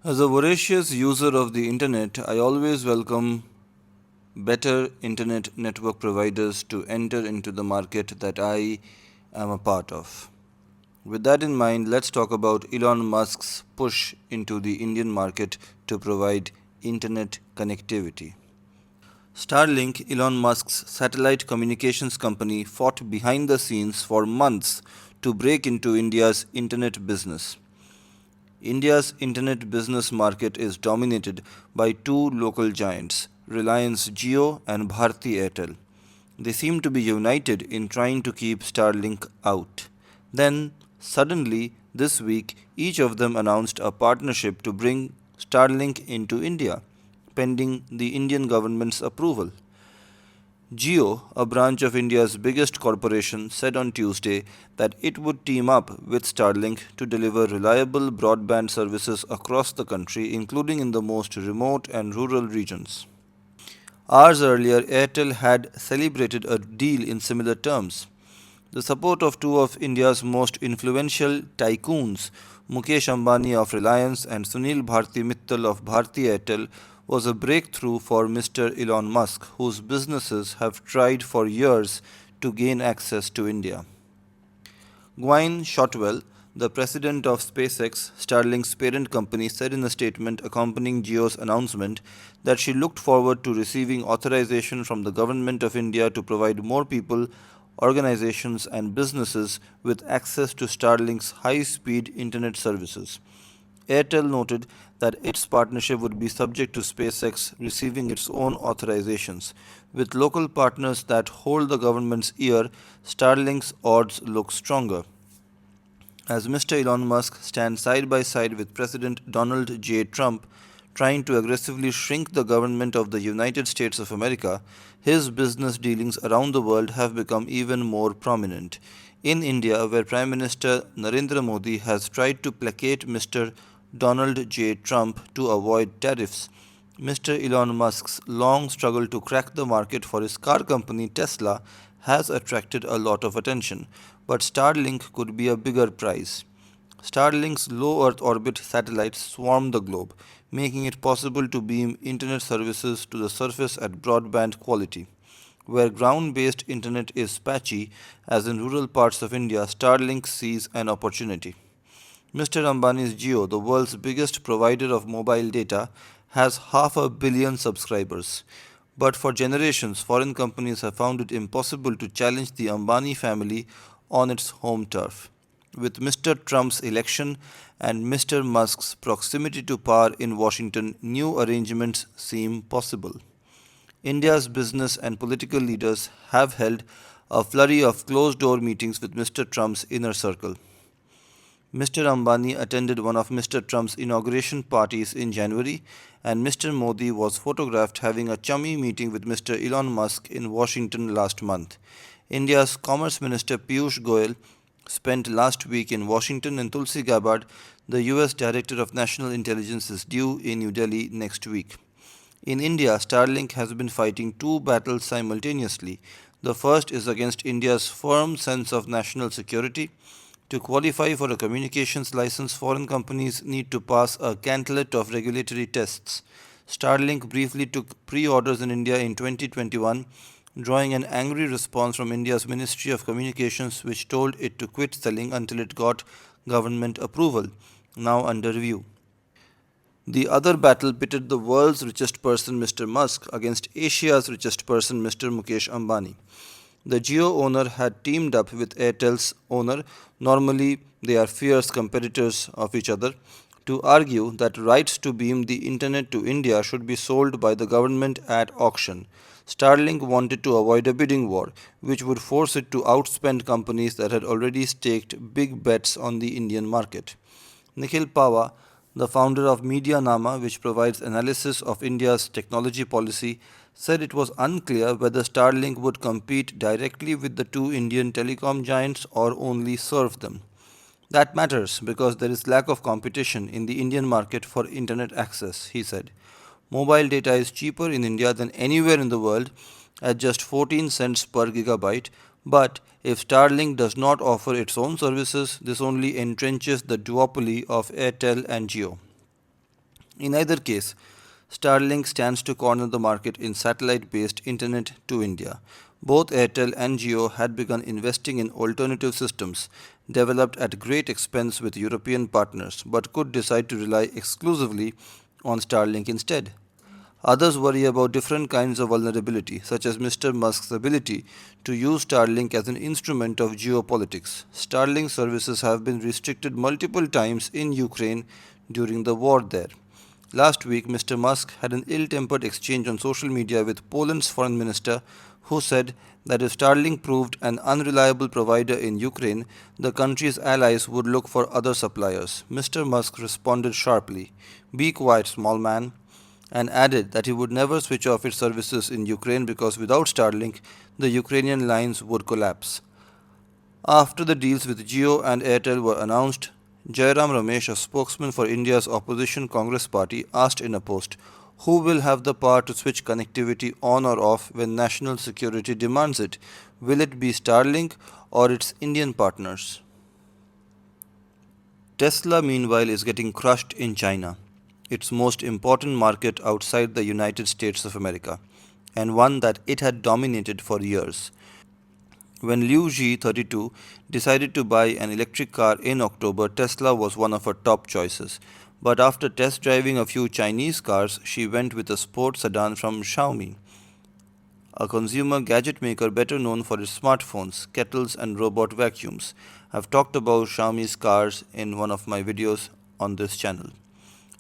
As a voracious user of the internet, I always welcome better internet network providers to enter into the market that I am a part of. With that in mind, let's talk about Elon Musk's push into the Indian market to provide internet connectivity. Starlink, Elon Musk's satellite communications company, fought behind the scenes for months to break into India's internet business. India's internet business market is dominated by two local giants, Reliance Jio and Bharti Airtel. They seem to be united in trying to keep Starlink out. Then, suddenly, this week, each of them announced a partnership to bring Starlink into India, pending the Indian government's approval. Jio, a branch of India's biggest corporation, said on Tuesday that it would team up with Starlink to deliver reliable broadband services across the country, including in the most remote and rural regions. Hours earlier, Airtel had celebrated a deal in similar terms. The support of two of India's most influential tycoons, Mukesh Ambani of Reliance and Sunil Bharti Mittal of Bharti Airtel, was a breakthrough for Mr. Elon Musk, whose businesses have tried for years to gain access to India. Gwynne Shotwell, the president of SpaceX, Starlink's parent company, said in a statement accompanying Jio's announcement that she looked forward to receiving authorization from the government of India to provide more people, organizations, and businesses with access to Starlink's high speed internet services. Airtel noted that its partnership would be subject to SpaceX receiving its own authorizations. With local partners that hold the government's ear, Starlink's odds look stronger. As Mr. Elon Musk stands side by side with President Donald J. Trump, trying to aggressively shrink the government of the United States of America, his business dealings around the world have become even more prominent. In India, where Prime Minister Narendra Modi has tried to placate Mr. Donald J. Trump to avoid tariffs, Mr. Elon Musk's long struggle to crack the market for his car company Tesla has attracted a lot of attention, but Starlink could be a bigger prize. Starlink's low Earth orbit satellites swarm the globe, making it possible to beam internet services to the surface at broadband quality. Where ground based internet is patchy, as in rural parts of India, Starlink sees an opportunity. Mr. Ambani's Jio, the world's biggest provider of mobile data, has half a billion subscribers. But for generations, foreign companies have found it impossible to challenge the Ambani family on its home turf. With Mr. Trump's election and Mr. Musk's proximity to power in Washington, new arrangements seem possible. India's business and political leaders have held a flurry of closed door meetings with Mr. Trump's inner circle. Mr. Ambani attended one of Mr. Trump's inauguration parties in January, and Mr. Modi was photographed having a chummy meeting with Mr. Elon Musk in Washington last month. India's Commerce Minister Piyush Goyal spent last week in Washington, and Tulsi Gabbard, the US Director of National Intelligence, is due in New Delhi next week. In India, Starlink has been fighting two battles simultaneously. The first is against India's firm sense of national security. To qualify for a communications license, foreign companies need to pass a gauntlet of regulatory tests. Starlink briefly took pre orders in India in 2021, drawing an angry response from India's Ministry of Communications, which told it to quit selling until it got government approval, now under review. The other battle pitted the world's richest person, Mr. Musk, against Asia's richest person, Mr. Mukesh Ambani. The Jio owner had teamed up with Airtel's owner, normally they are fierce competitors of each other, to argue that rights to beam the internet to India should be sold by the government at auction. Starlink wanted to avoid a bidding war, which would force it to outspend companies that had already staked big bets on the Indian market. Nikhil Pava, the founder of Medianama, which provides analysis of India's technology policy, said it was unclear whether Starlink would compete directly with the two Indian telecom giants or only serve them. That matters because there is lack of competition in the Indian market for internet access, he said. Mobile data is cheaper in India than anywhere in the world at just 14 cents per gigabyte, but if Starlink does not offer its own services, this only entrenches the duopoly of Airtel and Jio. In either case, Starlink stands to corner the market in satellite based internet to India. Both Airtel and Jio had begun investing in alternative systems developed at great expense with European partners, but could decide to rely exclusively on Starlink instead. Others worry about different kinds of vulnerability, such as Mr. Musk's ability to use Starlink as an instrument of geopolitics. Starlink services have been restricted multiple times in Ukraine during the war there. Last week, Mr. Musk had an ill tempered exchange on social media with Poland's foreign minister, who said that if Starlink proved an unreliable provider in Ukraine, the country's allies would look for other suppliers. Mr. Musk responded sharply, "Be quiet, small man," and added that he would never switch off its services in Ukraine because without Starlink, the Ukrainian lines would collapse. After the deals with Jio and Airtel were announced, Jairam Ramesh, a spokesman for India's opposition Congress party, asked in a post, "Who will have the power to switch connectivity on or off when national security demands it? Will it be Starlink or its Indian partners?" Tesla, meanwhile, is getting crushed in China, its most important market outside the United States of America, and one that it had dominated for years. When Liu Ji, 32, decided to buy an electric car in October, Tesla was one of her top choices. But after test driving a few Chinese cars, she went with a sports sedan from Xiaomi, a consumer gadget maker better known for its smartphones, kettles, and robot vacuums. I've talked about Xiaomi's cars in one of my videos on this channel.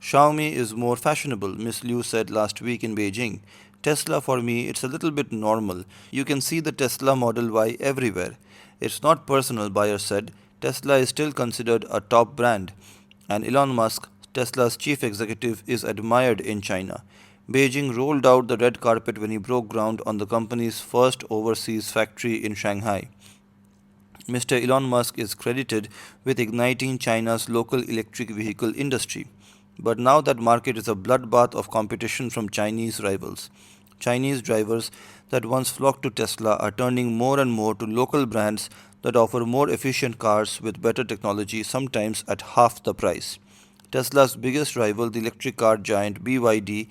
"Xiaomi is more fashionable," Miss Liu said last week in Beijing. "Tesla for me, it's a little bit normal. You can see the Tesla Model Y everywhere." "It's not personal," Bayer said. "Tesla is still considered a top brand, and Elon Musk, Tesla's chief executive, is admired in China." Beijing rolled out the red carpet when he broke ground on the company's first overseas factory in Shanghai. Mr. Elon Musk is credited with igniting China's local electric vehicle industry. But now that market is a bloodbath of competition from Chinese rivals. Chinese drivers that once flocked to Tesla are turning more and more to local brands that offer more efficient cars with better technology, sometimes at half the price. Tesla's biggest rival, the electric car giant BYD,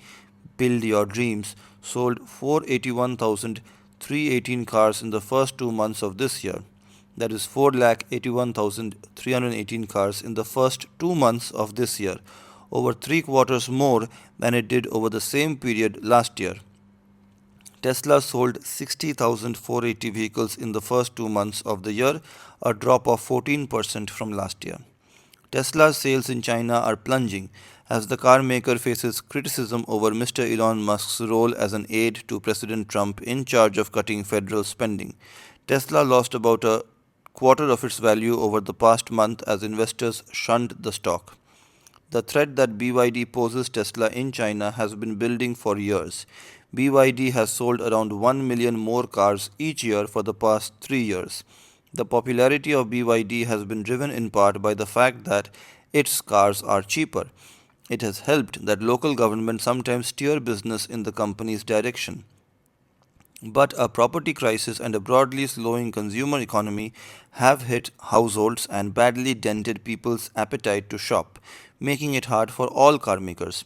Build Your Dreams, sold 481,318 cars in the first 2 months of this year. That is 481,318 cars in the first 2 months of this year, over three quarters more than it did over the same period last year. Tesla sold 60,480 vehicles in the first 2 months of the year, a drop of 14% from last year. Tesla's sales in China are plunging as the car maker faces criticism over Mr. Elon Musk's role as an aide to President Trump in charge of cutting federal spending. Tesla lost about a quarter of its value over the past month as investors shunned the stock. The threat that BYD poses Tesla in China has been building for years. BYD has sold around 1 million more cars each year for the past 3 years. The popularity of BYD has been driven in part by the fact that its cars are cheaper. It has helped that local governments sometimes steer business in the company's direction. But a property crisis and a broadly slowing consumer economy have hit households and badly dented people's appetite to shop, making it hard for all car makers.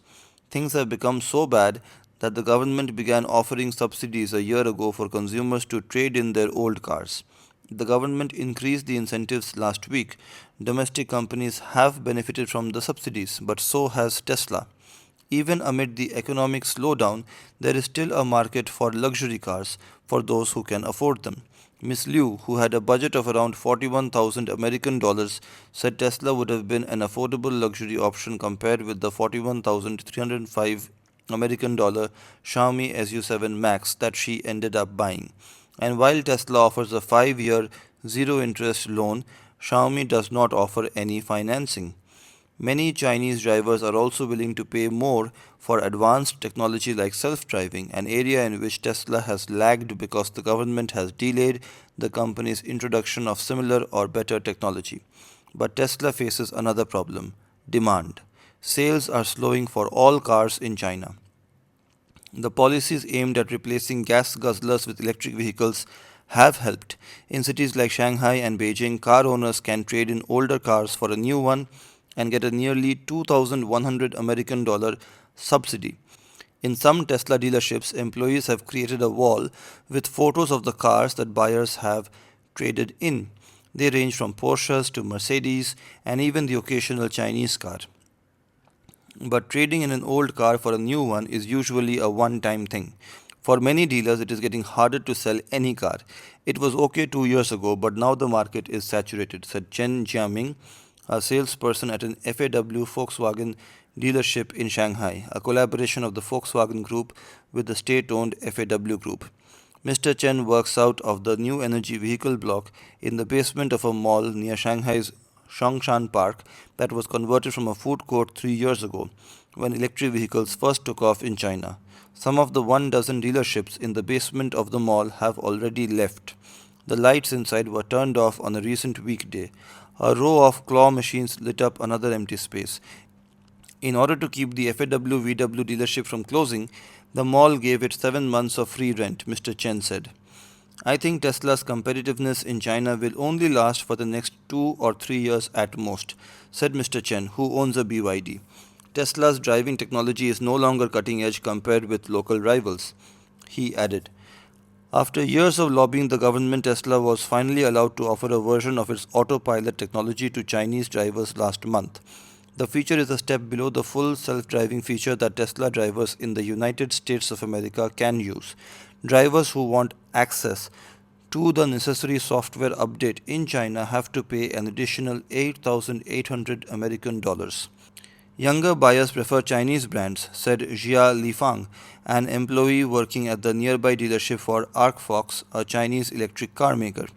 Things have become so bad that the government began offering subsidies a year ago for consumers to trade in their old cars. The government increased the incentives last week. Domestic companies have benefited from the subsidies, but so has Tesla. Even amid the economic slowdown, there is still a market for luxury cars for those who can afford them. Miss Liu, who had a budget of around 41,000 American dollars, said Tesla would have been an affordable luxury option compared with the 41,305 American dollar Xiaomi SU7 Max that she ended up buying. And while Tesla offers a 5-year zero interest loan, Xiaomi does not offer any financing. Many Chinese drivers are also willing to pay more for advanced technology like self driving, an area in which Tesla has lagged because the government has delayed the company's introduction of similar or better technology. But Tesla faces another problem: demand. Sales are slowing for all cars in China. The policies aimed at replacing gas guzzlers with electric vehicles have helped. In cities like Shanghai and Beijing, car owners can trade in older cars for a new one and get a nearly 2,100 American dollar subsidy. In some Tesla dealerships, employees have created a wall with photos of the cars that buyers have traded in. They range from Porsches to Mercedes and even the occasional Chinese car. But trading in an old car for a new one is usually a one time thing. For many dealers, it is getting harder to sell any car. It was okay 2 years ago, but now the market is saturated, said Chen Jiaming, a salesperson at an FAW Volkswagen dealership in Shanghai, a collaboration of the Volkswagen Group with the state owned FAW Group. Mr. Chen works out of the new energy vehicle block in the basement of a mall near Shanghai's Shongshan Park that was converted from a food court 3 years ago when electric vehicles first took off in China. Some of the 1 dozen dealerships in the basement of the mall have already left. The lights inside were turned off on a recent weekday. A row of claw machines lit up another empty space. In order to keep the FAW VW dealership from closing, the mall gave it 7 months of free rent, Mr. Chen said. I think Tesla's competitiveness in China will only last for the next 2 or 3 years at most, said Mr. Chen, who owns a BYD. Tesla's driving technology is no longer cutting edge compared with local rivals, he added. After years of lobbying the government, Tesla was finally allowed to offer a version of its autopilot technology to Chinese drivers last month. The feature is a step below the full self driving feature that Tesla drivers in the United States of America can use. Drivers who want access to the necessary software update in China have to pay an additional 8,800 American dollars. Younger buyers prefer Chinese brands, said Jia Lifang, an employee working at the nearby dealership for ArcFox, a Chinese electric car maker.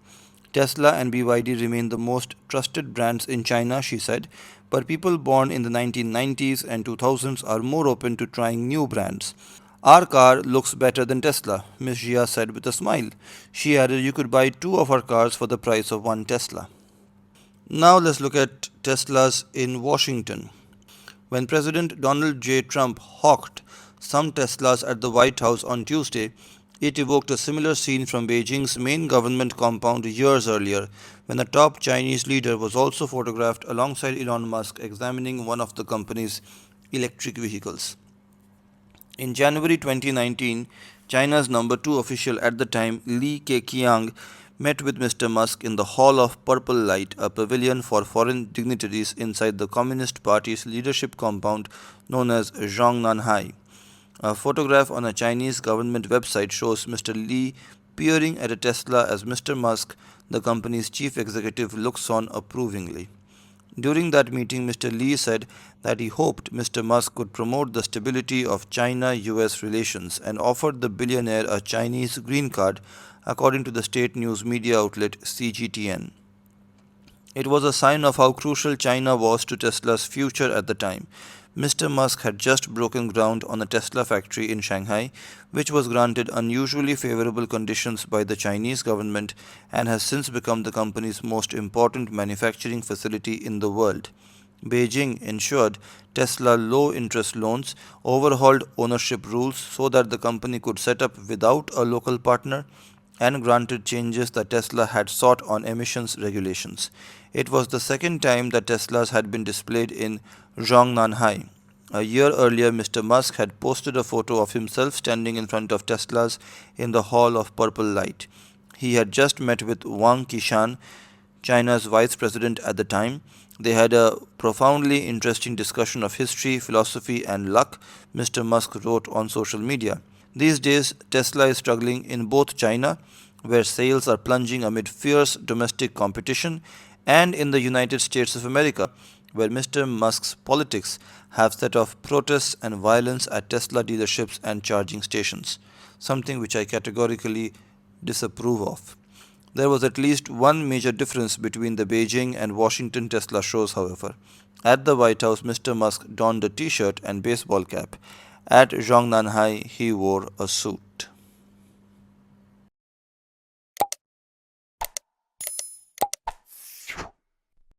Tesla and BYD remain the most trusted brands in China, she said, but people born in the 1990s and 2000s are more open to trying new brands. Our car looks better than Tesla, Ms. Jia said with a smile. She added you could buy two of our cars for the price of one Tesla. Now let's look at Teslas in Washington. When President Donald J. Trump hawked some Teslas at the White House on Tuesday, it evoked a similar scene from Beijing's main government compound years earlier, when a top Chinese leader was also photographed alongside Elon Musk examining one of the company's electric vehicles. In January 2019, China's number two official at the time, Li Keqiang, met with Mr. Musk in the Hall of Purple Light, a pavilion for foreign dignitaries inside the Communist Party's leadership compound known as Zhongnanhai. A photograph on a Chinese government website shows Mr. Li peering at a Tesla as Mr. Musk, the company's chief executive, looks on approvingly. During that meeting, Mr. Li said that he hoped Mr. Musk could promote the stability of China US relations and offered the billionaire a Chinese green card, according to the state news media outlet CGTN. It was a sign of how crucial China was to Tesla's future at the time. Mr. Musk had just broken ground on a Tesla factory in Shanghai, which was granted unusually favorable conditions by the Chinese government and has since become the company's most important manufacturing facility in the world. Beijing ensured Tesla low interest loans, overhauled ownership rules so that the company could set up without a local partner, and granted changes that Tesla had sought on emissions regulations. It was the second time that Teslas had been displayed in Zhongnanhai. A year earlier, Mr. Musk had posted a photo of himself standing in front of Teslas in the Hall of Purple Light. He had just met with Wang Qishan, China's vice president at the time. They had a profoundly interesting discussion of history, philosophy, and luck, Mr. Musk wrote on social media. These days, Tesla is struggling in both China, where sales are plunging amid fierce domestic competition, and in the United States of America, where Mr. Musk's politics have set off protests and violence at Tesla dealerships and charging stations, something which I categorically disapprove of. There was at least one major difference between the Beijing and Washington Tesla shows, however. At the White House, Mr. Musk donned a t shirt and baseball cap. At Zhongnanhai, he wore a suit.